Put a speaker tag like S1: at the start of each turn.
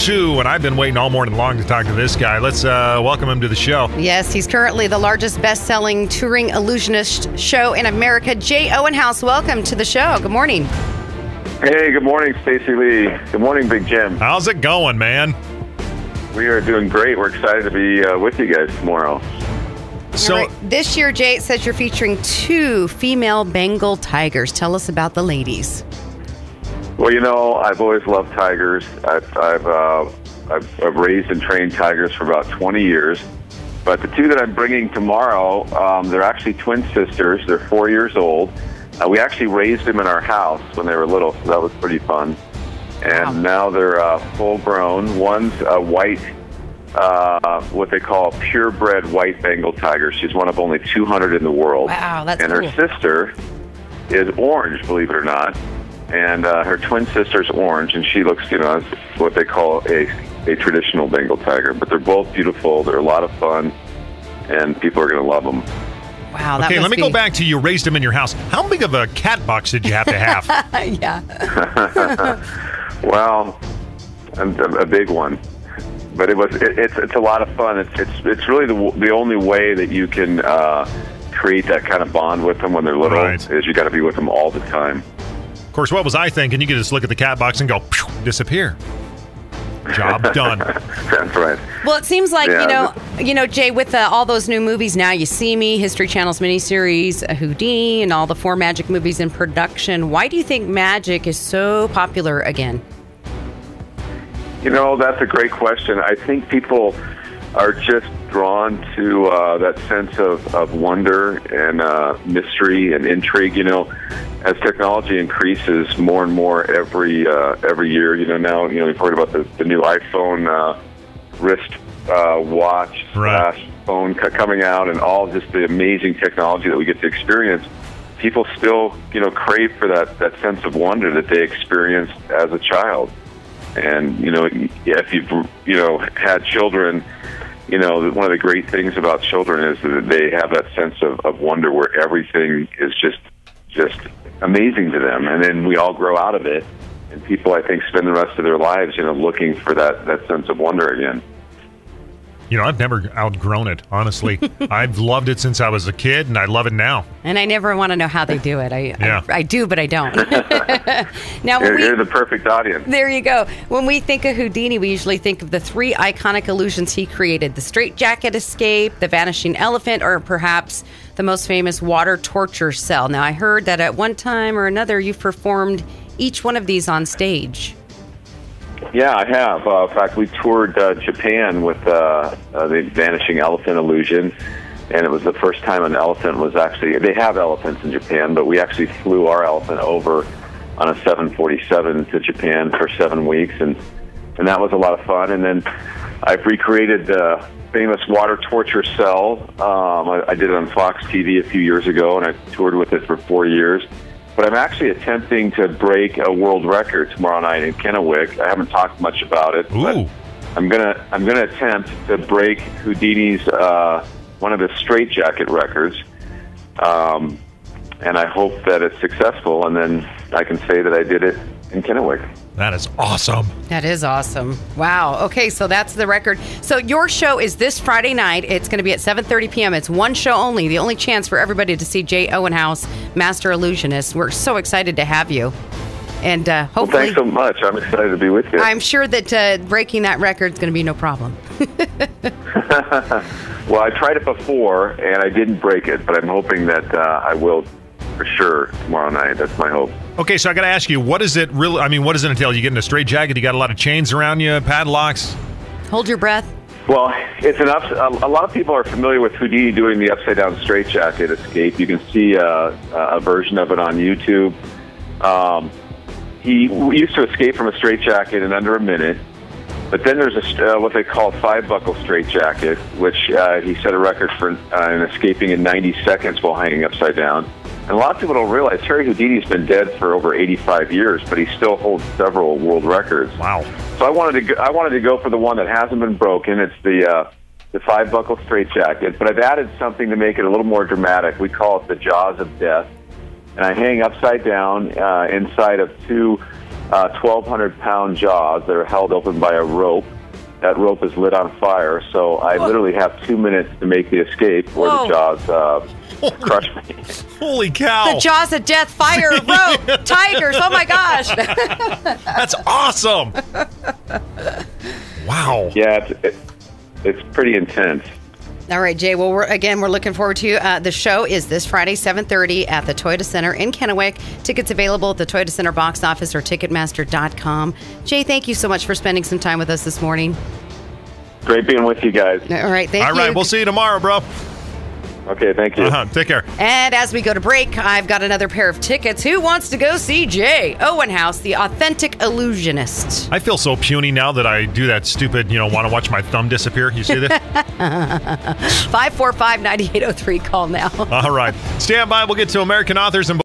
S1: Sue, and I've been waiting all morning long to talk to this guy. Let's welcome him to the show.
S2: Yes, he's currently the largest best-selling touring illusionist show in America. Jay Owenhouse, welcome to the show. Good morning.
S3: Hey, good morning, Stacey Lee. Good morning, Big Jim.
S1: How's it going, man?
S3: We are doing great. We're excited to be with you guys tomorrow.
S1: So
S2: right. This year, Jay, it says you're featuring 2 female Bengal tigers. Tell us about the ladies.
S3: Well, you know, I've always loved tigers. I've raised and trained tigers for about 20 years. But the 2 that I'm bringing tomorrow, they're actually twin sisters. They're 4 years old. We actually raised them in our house when they were little, so that was pretty fun. And now they're full grown. One's a white, what they call purebred white Bengal tiger. She's one of only 200 in the world.
S2: Wow, that's
S3: cool.
S2: cool.
S3: And her sister is orange, believe it or not. And her twin sister's orange, and she looks, as what they call a traditional Bengal tiger. But they're both beautiful. They're a lot of fun, and people are going to love them.
S2: Wow, that
S1: okay, let me go back to you raised them in your house. How big of a cat box did you have to have?
S2: Yeah.
S3: Well, a big one. But it's a lot of fun. It's really the only way that you can create that kind of bond with them when they're little,
S1: right.
S3: Is you got to be with them all the time.
S1: Of course, what was I thinking? You could just look at the cat box and go, disappear. Job done.
S3: That's right.
S2: Well, it seems like, Jay, with all those new movies now, You See Me, History Channel's miniseries, Houdini, and all the 4 magic movies in production. Why do you think magic is so popular again?
S3: That's a great question. I think people are just drawn to that sense of wonder and mystery and intrigue. As technology increases more and more every year. Now we've heard about the new iPhone wrist watch / phone coming out, and all just the amazing technology that we get to experience. People still crave for that sense of wonder that they experienced as a child. And if you've had children, one of the great things about children is that they have that sense of wonder where everything is just amazing to them, and then we all grow out of it, and people, I think, spend the rest of their lives, looking for that sense of wonder again.
S1: I've never outgrown it, honestly. I've loved it since I was a kid, and I love it now.
S2: And I never want to know how they do it. I do, but I don't. Now,
S3: you're the perfect audience.
S2: There you go. When we think of Houdini, we usually think of the 3 iconic illusions he created: the straitjacket escape, the vanishing elephant, or perhaps the most famous water torture cell. Now, I heard that at one time or another, you've performed each one of these on stage.
S3: Yeah, I have. In fact, we toured Japan with the vanishing elephant illusion, and it was the first time an elephant was actually... They have elephants in Japan, but we actually flew our elephant over on a 747 to Japan for 7 weeks, and that was a lot of fun. And then I've recreated the famous water torture cell. I did it on Fox TV a few years ago, and I toured with it for 4 years. But I'm actually attempting to break a world record tomorrow night in Kennewick. I haven't talked much about it, but I'm gonna attempt to break Houdini's one of his straitjacket records, and I hope that it's successful. And then I can say that I did it in Kennewick.
S1: That is awesome.
S2: That is awesome. Wow. Okay, so that's the record. So your show is this Friday night. It's going to be at 7:30 p.m. It's one show only. The only chance for everybody to see Jay Owenhouse, Master Illusionist. We're so excited to have you. And hopefully...
S3: Well, thanks so much. I'm excited to be with you.
S2: I'm sure that breaking that record is going to be no problem.
S3: Well, I tried it before, and I didn't break it, but I'm hoping that I will for sure tomorrow night. That's my hope.
S1: Okay, so I got to ask you, what does it really? I mean, what does it entail? You get in a straitjacket, you got a lot of chains around you, padlocks.
S2: Hold your breath.
S3: Well, it's enough. A lot of people are familiar with Houdini doing the upside down straitjacket escape. You can see a version of it on YouTube. He used to escape from a straitjacket in under a minute. But then there's what they call 5-buckle straitjacket, which he set a record for in escaping in 90 seconds while hanging upside down. And a lot of people don't realize Harry Houdini's been dead for over 85 years, but he still holds several world records.
S1: Wow!
S3: So I wanted to go for the one that hasn't been broken. It's the 5-buckle straitjacket, but I've added something to make it a little more dramatic. We call it the Jaws of Death, and I hang upside down inside of two 1,200-pound jaws that are held open by a rope. That rope is lit on fire, so I literally have 2 minutes to make the escape where the jaws crush me.
S1: Holy cow.
S2: The jaws of death, fire, rope, tigers. Oh, my gosh.
S1: That's awesome. Wow.
S3: Yeah, it's pretty intense.
S2: All right, Jay. Well, we're looking forward to the show is this Friday, 7:30 at the Toyota Center in Kennewick. Tickets available at the Toyota Center box office or Ticketmaster.com. Jay, thank you so much for spending some time with us this morning.
S3: Great being with you guys.
S2: All right, thank you.
S1: All right, we'll see you tomorrow, bro.
S3: Okay, thank you.
S1: Take care.
S2: And as we go to break, I've got another pair of tickets. Who wants to go see Jay Owenhouse, the authentic illusionist?
S1: I feel so puny now that I do that stupid, want to watch my thumb disappear. You see this?
S2: 545-9803. Call now.
S1: All right. Stand by. We'll get to American authors and